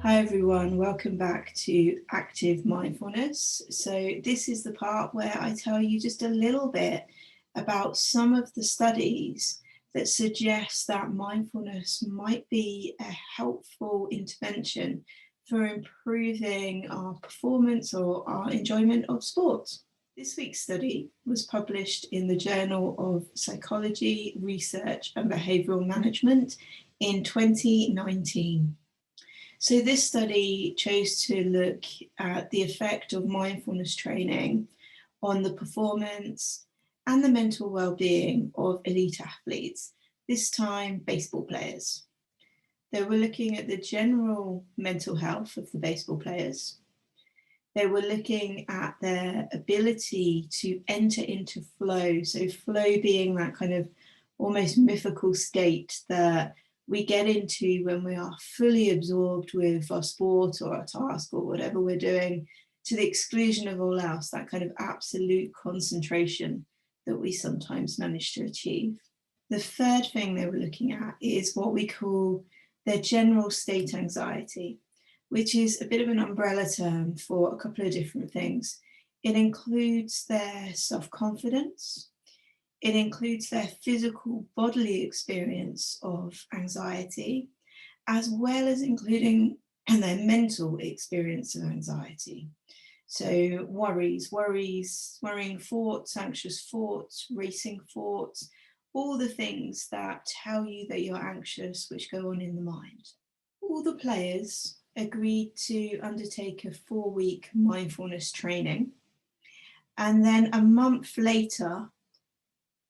Hi everyone, welcome back to Active Mindfulness. So this is the part where I tell you just a little bit about some of the studies that suggest that mindfulness might be a helpful intervention for improving our performance or our enjoyment of sport. This week's study was published in the Journal of Psychology, Research and Behavioural Management in 2019. So this study chose to look at the effect of mindfulness training on the performance and the mental well-being of elite athletes, this time baseball players. They were looking at the general mental health of the baseball players. They were looking at their ability to enter into flow. So flow being that kind of almost mythical state that we get into when we are fully absorbed with our sport or our task or whatever we're doing, to the exclusion of all else, that kind of absolute concentration that we sometimes manage to achieve. The third thing they were looking at is what we call their general state anxiety, which is a bit of an umbrella term for a couple of different things. It includes their self-confidence. It includes their physical bodily experience of anxiety, as well as including their mental experience of anxiety. So worrying thoughts, anxious thoughts, racing thoughts, all the things that tell you that you're anxious, which go on in the mind. All the players agreed to undertake a 4-week mindfulness training. And then a month later,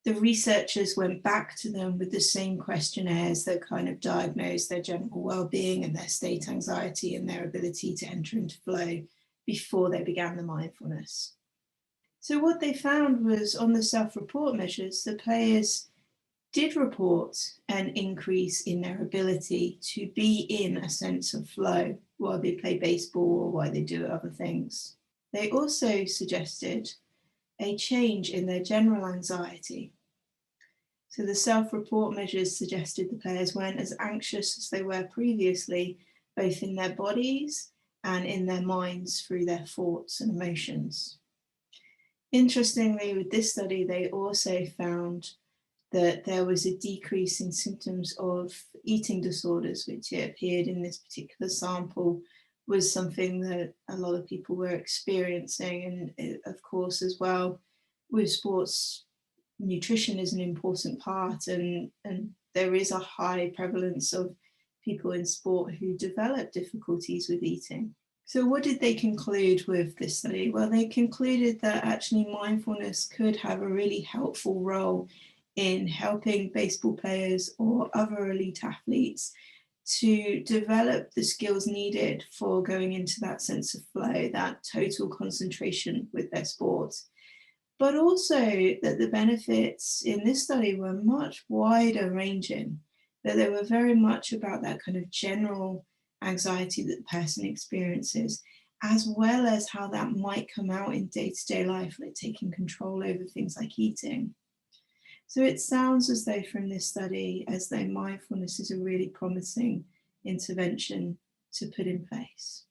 the researchers went back to them with the same questionnaires that kind of diagnosed their general well-being and their state anxiety and their ability to enter into flow before they began the mindfulness. So what they found was on the self-report measures, the players did report an increase in their ability to be in a sense of flow while they play baseball or while they do other things. They also suggested a change in their general anxiety. So the self-report measures suggested the players weren't as anxious as they were previously, both in their bodies and in their minds through their thoughts and emotions. Interestingly, with this study, they also found that there was a decrease in symptoms of eating disorders, which it appeared in this particular sample was something that a lot of people were experiencing. And of course, as well, with sports, nutrition is an important part, and there is a high prevalence of people in sport who develop difficulties with eating. So what did they conclude with this study? Well, they concluded that actually mindfulness could have a really helpful role in helping baseball players or other elite athletes to develop the skills needed for going into that sense of flow, that total concentration with their sport. But also that the benefits in this study were much wider ranging, that they were very much about that kind of general anxiety that the person experiences, as well as how that might come out in day-to-day life, like taking control over things like eating. So it sounds as though from this study, as though mindfulness is a really promising intervention to put in place.